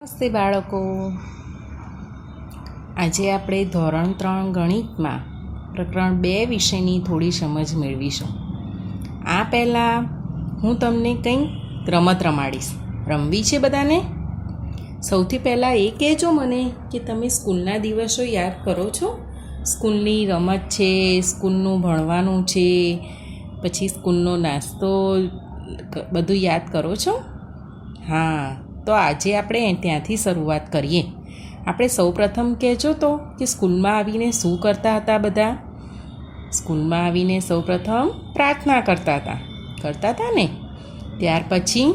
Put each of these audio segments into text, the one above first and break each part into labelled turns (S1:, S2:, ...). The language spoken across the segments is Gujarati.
S1: નમસ્તે બાળકો, આજે આપણે ધોરણ 3 ગણિતમાં પ્રકરણ 2 વિષયની થોડી સમજ મેળવીશું. આ પહેલાં હું તમને કંઈક રમત રમાડીશ. રમવી છે બધાને? સૌથી પહેલાં એ કહેજો મને કે તમે સ્કૂલના દિવસો યાદ કરો છો? સ્કૂલની રમત છે, સ્કૂલનું ભણવાનું છે, પછી સ્કૂલનો નાસ્તો, બધું યાદ કરો છો? હા, તો આજે આપણે ત્યાંથી શરૂઆત કરીએ. આપણે સૌપ્રથમ કહેજો તો કે સ્કૂલમાં આવીને શું કરતા હતા બધા? સ્કૂલમાં આવીને સૌપ્રથમ પ્રાર્થના કરતા હતા ને? ત્યાર પછી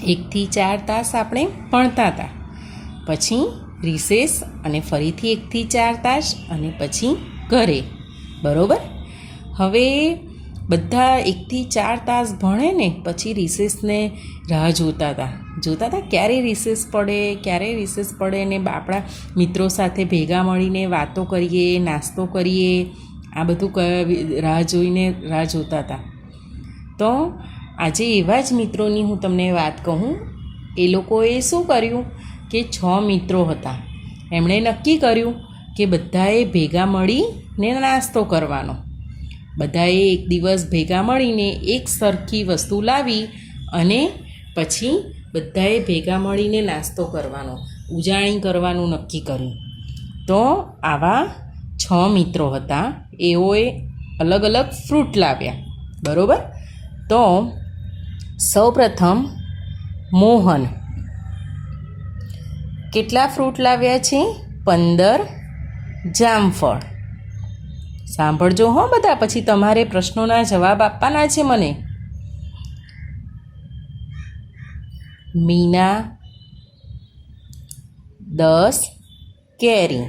S1: 1 થી 4 તાસ આપણે ભણતા હતા. પછી રિસેસ અને ફરીથી 1 થી 4 તાસ અને પછી ઘરે. બરાબર? હવે બધા 1 થી 4 તાસ ભણે ને પછી રિસેસને રાહ જોતા હતા ક્યારે રિસેસ પડે ને આપણા મિત્રો સાથે ભેગા મળીને વાતો કરીએ, નાસ્તો કરીએ, આ બધું રાહ જોતા હતા. તો આજે એવા જ મિત્રોની હું તમને વાત કહું. એ લોકોએ શું કર્યું કે 6 મિત્રો હતા. એમણે નક્કી કર્યું કે બધાએ ભેગા મળીને નાસ્તો કરવાનો. બધાએ એક દિવસ ભેગા મળીને એક સરખી વસ્તુ લાવી અને પછી બધાએ ભેગા મળીને નાસ્તો કરવાનો, ઉજાણી કરવાનું નક્કી કર્યું. તો આવા 6 મિત્રો હતા. એઓએ અલગ અલગ ફ્રૂટ લાવ્યા. બરાબર? તો સૌપ્રથમ મોહન કેટલા ફ્રૂટ લાવ્યા છે? 15 જામફળ. સાંભળજો હો બધા, પછી તમારે પ્રશ્નોના જવાબ આપવાના છે મને. મીના 10 કેરી.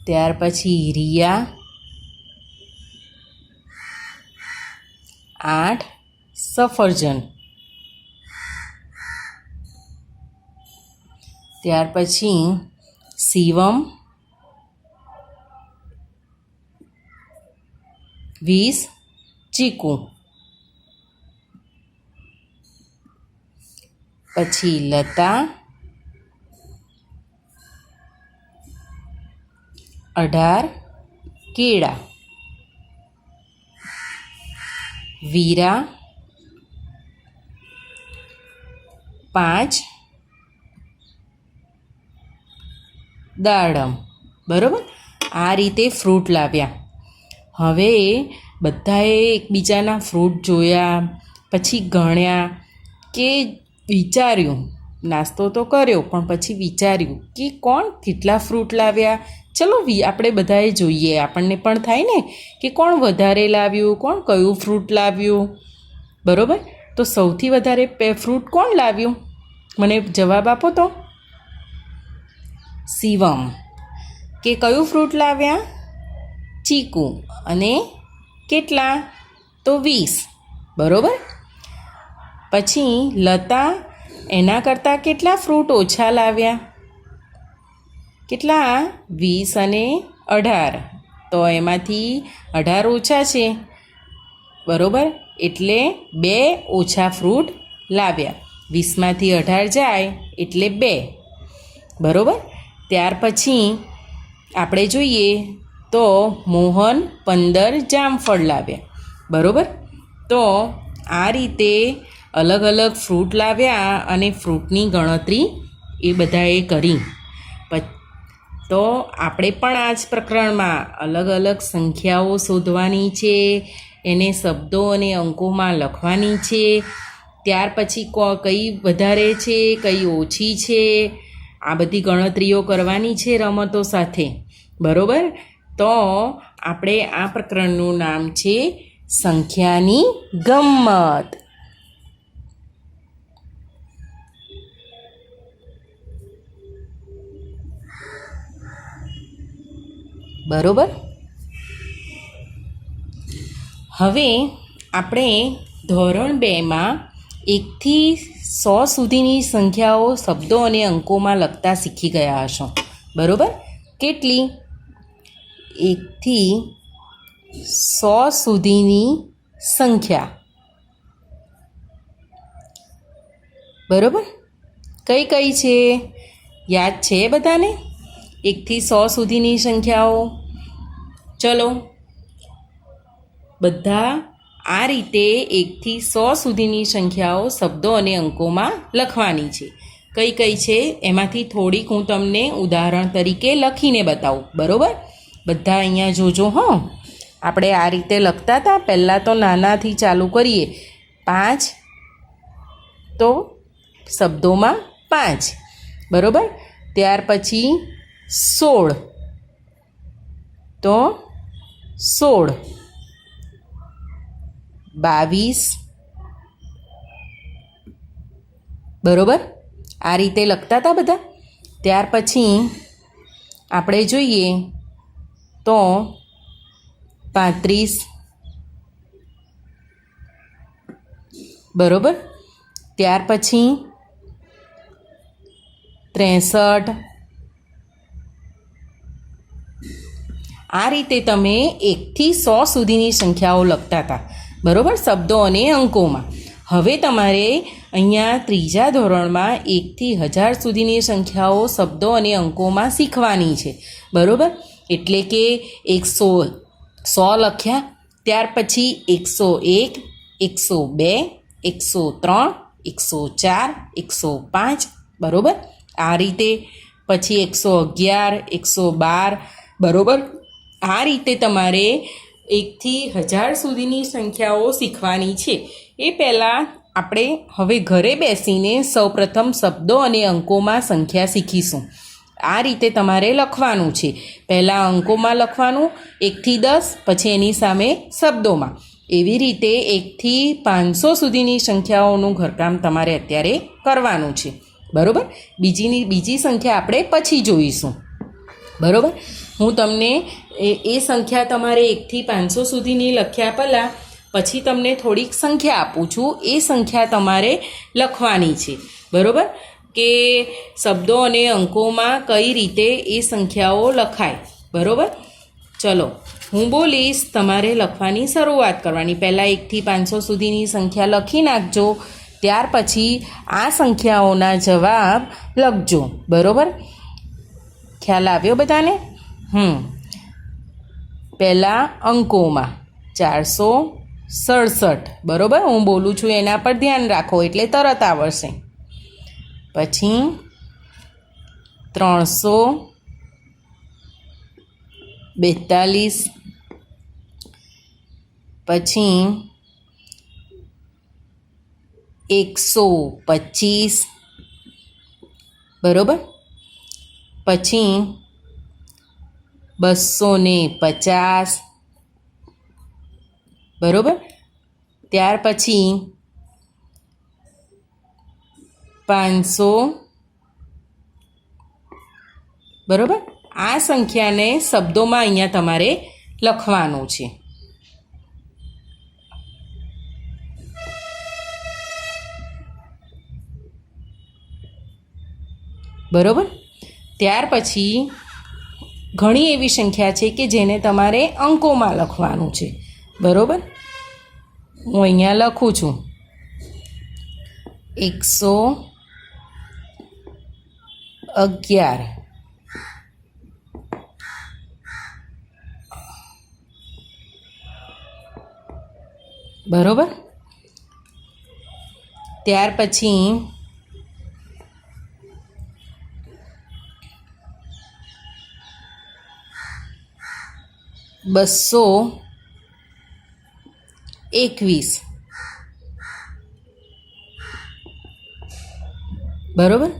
S1: ત્યાર પછી રિયા 8 સફરજન. ત્યાર પછી શિવમ 20 ચીકુ. પછી લતા 18 કેળા. વીરા 5 દાડમ. બરાબર? આ રીતે ફ્રૂટ લાવ્યા. હવે બધાએ એકબીજાના ફ્રૂટ જોયા, પછી ગણ્યા કે વિચાર્યું. નાસ્તો તો કર્યો પણ પછી વિચાર્યું કે કોણ કેટલા ફ્રૂટ લાવ્યા. ચલો આપણે બધાએ જોઈએ, આપણને પણ થાય ને કે કોણ વધારે લાવ્યું, કોણ કયું ફ્રૂટ લાવ્યું. બરાબર? તો સૌથી વધારે ફ્રૂટ કોણ લાવ્યું? મને જવાબ આપો તો. શિવમ. કે કયું ફ્રૂટ લાવ્યા? ચીકુ. અને કેટલા? તો 20. બરાબર? પછી લતા એના કરતાં કેટલા ફ્રૂટ ઓછા લાવ્યા? કેટલા? 20 અને 18. તો એમાંથી 18 ઓછા છે. બરાબર? એટલે 2 ઓછા ફ્રૂટ લાવ્યા. 20માંથી 18 જાય એટલે 2. બરાબર? ત્યાર પછી આપણે જોઈએ તો મોહન 15 જામફળ લાવ્યા. બરાબર? તો આ રીતે અલગ અલગ ફ્રૂટ લાવ્યા અને ફ્રૂટની ગણતરી એ બધાએ કરી. તો આપણે પણ આ જ પ્રકરણમાં અલગ અલગ સંખ્યાઓ શોધવાની છે, એને શબ્દો અને અંકોમાં લખવાની છે. ત્યાર પછી કઈ વધારે છે, કઈ ઓછી છે, આ બધી ગણતરીઓ કરવાની છે રમતો સાથે. બરાબર? તો આપણે આ પ્રકરણનું નામ છે સંખ્યાની ગમ્મત. બરાબર? હવે આપણે ધોરણ 2માં 1 થી 100 સુધીની સંખ્યાઓ શબ્દો અને અંકોમાં લખતા શીખી ગયા હશો. બરાબર? કેટલી? 1 થી 100 સુધીની સંખ્યા. બરાબર. કઈ કઈ છે યાદ છે બધાને? 1 થી 100 સુધીની સંખ્યાઓ. ચલો બધા આ રીતે 1 થી 100 સુધીની સંખ્યાઓ શબ્દો અને અંકોમાં લખવાની છે. કઈ કઈ છે એમાંથી થોડીક હું તમને ઉદાહરણ તરીકે લખીને બતાવું. બરાબર, બધા અહીંયા જોજો. આપણે આ રીતે લખતા હતા. પહેલાં તો નાનાથી ચાલુ કરીએ. 5 તો શબ્દોમાં 5, બરાબર. ત્યાર પછી 16 તો 16, 22, બરાબર. આ રીતે લખતા હતા બધા. ત્યાર પછી આપણે જોઈએ તો 35, બરાબર. ત્યાર પછી 63. આ રીતે તમે 1 થી 100 સુધીની સંખ્યાઓ લખતા હતા, બરાબર, શબ્દો અને અંકોમાં. હવે તમારે અહીંયા ત્રીજા ધોરણમાં 1 થી 1000 સુધીની સંખ્યાઓ શબ્દો અને અંકોમાં શીખવાની છે, બરાબર. એટલે કે 100 લખ્યા, ત્યાર પછી 101, 102, 103, 104, 105, બરાબર. આ રીતે પછી 111, 112, બરાબર. આ રીતે તમારે 1 થી 1000 સુધીની સંખ્યાઓ શીખવાની છે. એ પહેલાં આપણે હવે ઘરે બેસીને સૌપ્રથમ શબ્દો અને અંકોમાં સંખ્યા શીખીશું. આ રીતે તમારે લખવાનું છે. પહેલાં અંકોમાં લખવાનું 1 થી 10, પછી એની સામે શબ્દોમાં. એવી રીતે 1 થી 500 સુધીની સંખ્યાઓનું ઘરકામ તમારે અત્યારે કરવાનું છે, બરાબર. બીજી સંખ્યા આપણે પછી જોઈશું, બરાબર. હું તમને એ સંખ્યા તમારે 1 થી 500 સુધીની લખ્યા પહેલાં પછી તમને થોડીક સંખ્યા આપું છું. એ સંખ્યા તમારે લખવાની છે, બરાબર, કે શબ્દો અને અંકોમાં કઈ રીતે એ સંખ્યાઓ લખાય, બરાબર. ચલો હું બોલીશ, તમારે લખવાની શરૂઆત કરવાની. પહેલાં 1 થી 500 સુધીની સંખ્યા લખી નાખજો. ત્યાર પછી આ સંખ્યાઓના જવાબ લખજો, બરાબર. ખ્યાલ આવ્યો બધાને? પહેલાં અંકોમાં 467, બરાબર. હું બોલું છું એના પર ધ્યાન રાખો એટલે તરત આવડશે. પછી 342, પછી 125, બરાબર. પછી 250, બરાબર. ત્યાર પછી 500, બરાબર. આ સંખ્યાને શબ્દોમાં અહીંયા તમારે લખવાનું છે, બરાબર. ત્યાર પછી ઘણી એવી સંખ્યા છે કે જેને તમારે અંકોમાં લખવાનું છે, બરાબર. હું અહીંયા લખું છું 111, બરાબર. ત્યાર પછી 221, બરાબર.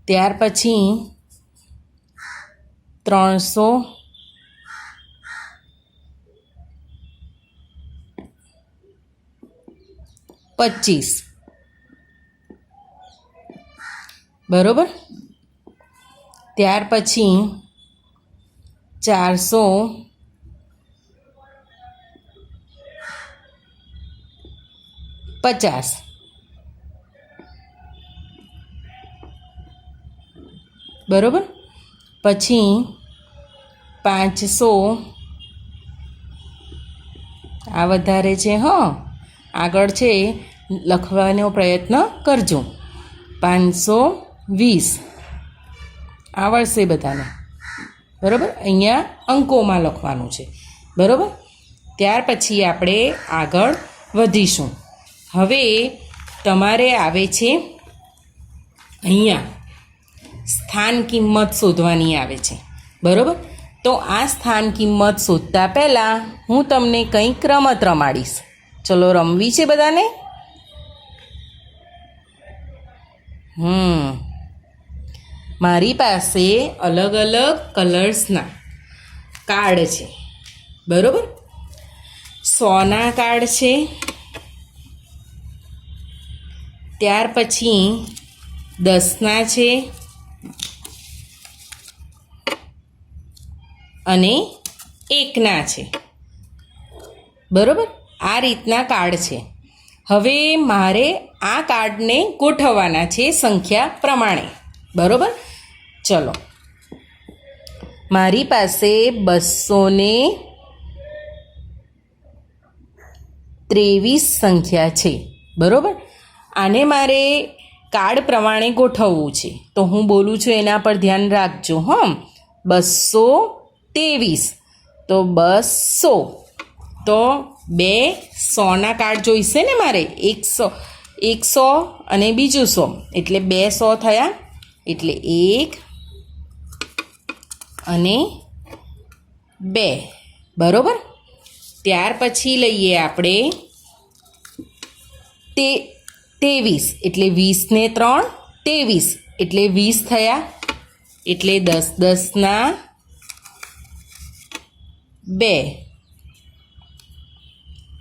S1: ત્યાર પછી 325, બરાબર. ત્યાર પછી 450, બરાબર. પછી 500, આ વધારે છે, આગળ છે, લખવાનો પ્રયત્ન કરજો. 520 આવડશે બધાને, બરાબર. અહીંયા અંકોમાં લખવાનું છે, બરાબર. ત્યાર પછી આપણે આગળ વધીશું. હવે તમારે આવે છે અહીંયા સ્થાન કિંમત શોધવાની આવે છે, બરાબર. તો આ સ્થાન કિંમત શોધતા પહેલાં હું તમને કંઈક રમત રમાડીશ. ચલો, રમવી છે બધાને? મારી પાસે અલગ અલગ કલર્સના કાર્ડ છે, બરાબર. 100ના કાર્ડ છે, ત્યાર પછી 10ના છે અને 1ના છે, બરાબર. આ રીતના કાર્ડ છે. હવે મારે આ કાર્ડને ગોઠવવાના છે સંખ્યા પ્રમાણે, બરાબર. ચલો, મારી પાસે 223 સંખ્યા છે, બરાબર. આને મારે કાર્ડ પ્રમાણે ગોઠવવું છે, તો હું બોલું છું એના પર ધ્યાન રાખજો. 223 તો 200, તો 200ના કાર્ડ જોઈશે ને મારે. 100 અને બીજું 100 એટલે 200 થયા, એટલે 1 અને 2, બરાબર. ત્યાર પછી લઈએ આપણે 23 એટલે 20 ને 3 23 એટલે 20 થયા, એટલે 10 10ના 2,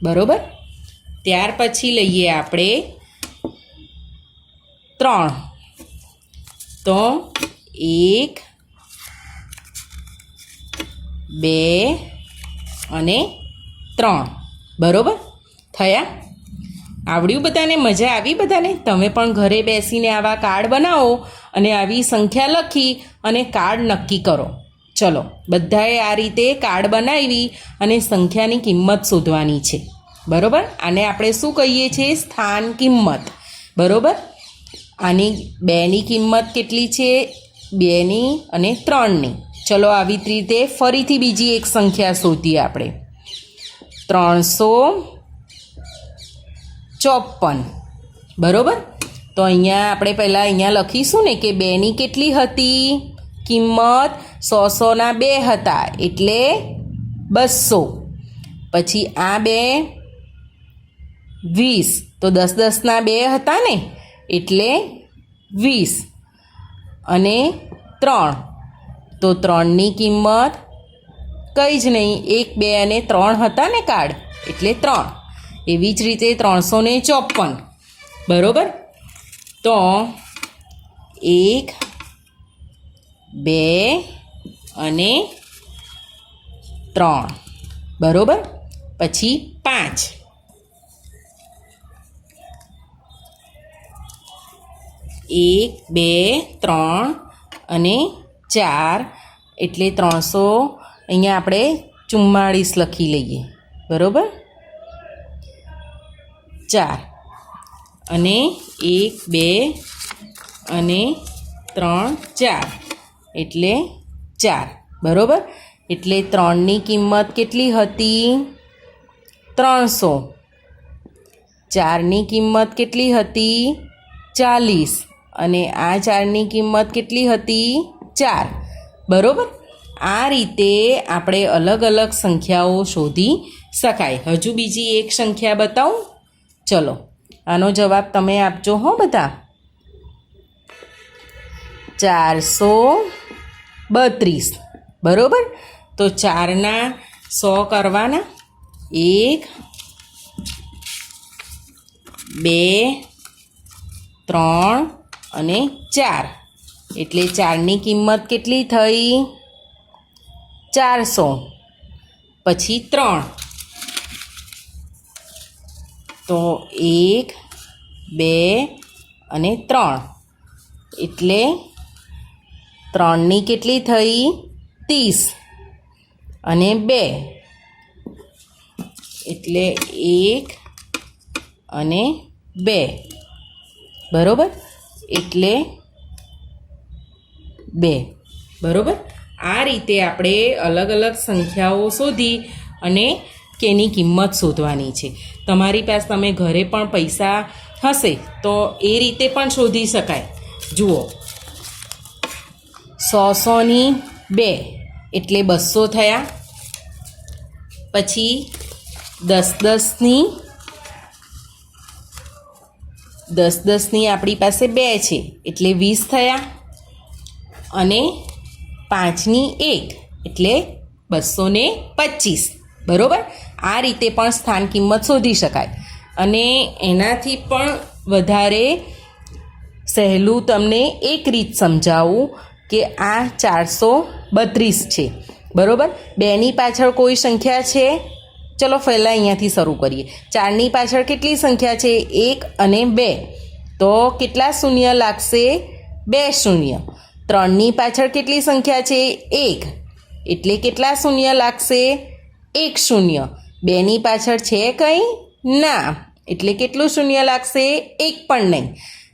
S1: બરાબર. ત્યાર પછી લઈએ આપણે 3, તો 1 2 અને 3, બરાબર થયા. આવડ્યું બધાને? મજા આવી બધાને? તમે પણ ઘરે બેસીને આવા કાર્ડ બનાવો અને આવી સંખ્યા લખી અને કાર્ડ નક્કી કરો. ચલો, બધાએ આ રીતે કાર્ડ બનાવી અને સંખ્યાની કિંમત શોધવાની છે, બરાબર. આને આપણે શું કહીએ છીએ? સ્થાન કિંમત, બરાબર. આની 2ની કિંમત કેટલી છે? 2ની અને 3ની. ચલો, આવી જ રીતે ફરીથી બીજી એક સંખ્યા શોધીએ આપણે. 354, બરાબર. તો અહીંયા આપણે પહેલાં અહીંયા લખીશું ને કે 2ની કેટલી હતી કિંમત? 100ના 2 હતા એટલે 200. પછી આ 2 20, તો 10 10ના 2 હતા ને એટલે 20, અને 3, તો 3ની કિંમત કંઈ જ નહીં, 1 2 અને 3 હતા ને કાર્ડ, એટલે 3. એવી જ રીતે 354, બરાબર. તો 1 2 અને 3, બરાબર. પછી 5, 1 2 3 અને 4 એટલે 300. અહીંયા આપણે 44 લખી લઈએ, બરાબર. 4 અને 1 2 અને 3 4 એટલે 4, બરાબર. એટલે 3ની કિંમત કેટલી હતી? 300. 4ની કિંમત કેટલી હતી? 40, અને આ 4ની કિંમત કેટલી હતી? 4, બરાબર. આ રીતે આપણે અલગ અલગ સંખ્યાઓ શોધી શકાય. હજુ બીજી એક સંખ્યા બતાવું? ચલો, આનો જવાબ તમે આપજો હો બધા. 432, બરાબર. તો 4ના 100 કરવાના. 1 2 3 અને 4 એટલે 4ની કિંમત કેટલી થઈ? 400. પછી 3, તો 1 2 અને 3 એટલે 3ની કેટલી થઈ? 30, અને 2 એટલે 1 અને 2, બરાબર. એટલે 2. બરાબર. આ રીતે આપણે અલગ અલગ સંખ્યાઓ શોધી અને કેની કિંમત શોધવાની છે. તમારી પાસે તમે ઘરે પણ પૈસા હશે તો એ રીતે પણ શોધી શકાય. જુઓ, 100 ની 2 એટલે 200 થયા. પછી 10 ની આપણી પાસે 2 છે એટલે 20 થયા. અને 5 ની 1 એટલે 225. બરાબર. આ રીતે પણ સ્થાન કિંમત શોધી શકાય. અને એનાથી પણ વધારે સહેલું તમને એક રીત સમજાવું કે આ 432 છે. બરાબર. 2ની પાછળ કોઈ સંખ્યા છે? ચલો પહેલાં અહીંયાથી શરૂ કરીએ. 4ની પાછળ કેટલી સંખ્યા છે? 1 અને 2. તો કેટલા શૂન્ય લાગશે? 2 શૂન્ય. 3ની પાછળ કેટલી સંખ્યા છે? 1. એટલે કેટલા શૂન્ય લાગશે? 1 શૂન્ય. 2ની પાછળ છે કંઈ? ના. એટલે કેટલું શૂન્ય લાગશે? 1 પણ નહીં.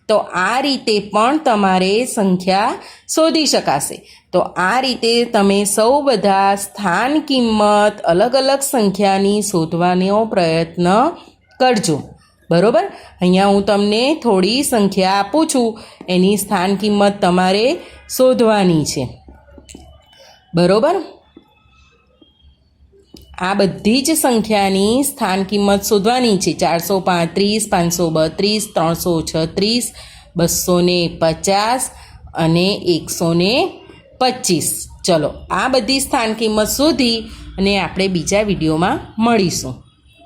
S1: તો આ રીતે પણ તમારે સંખ્યા શોધી શકાશે. તો આ રીતે તમે સૌ બધા સ્થાન કિંમત અલગ અલગ સંખ્યાની શોધવાનો પ્રયત્ન કરજો. બરાબર. અહીંયા હું તમને થોડી સંખ્યા આપું છું, એની સ્થાન કિંમત તમારે શોધવાની છે. બરાબર. આ બધી જ સંખ્યાની સ્થાન કિંમત શોધવાની છે. 435, 532, 336, 250 અને 125. ચલો, આ બધી સ્થાન કિંમત શોધી અને આપણે બીજા વિડીયોમાં મળીશું.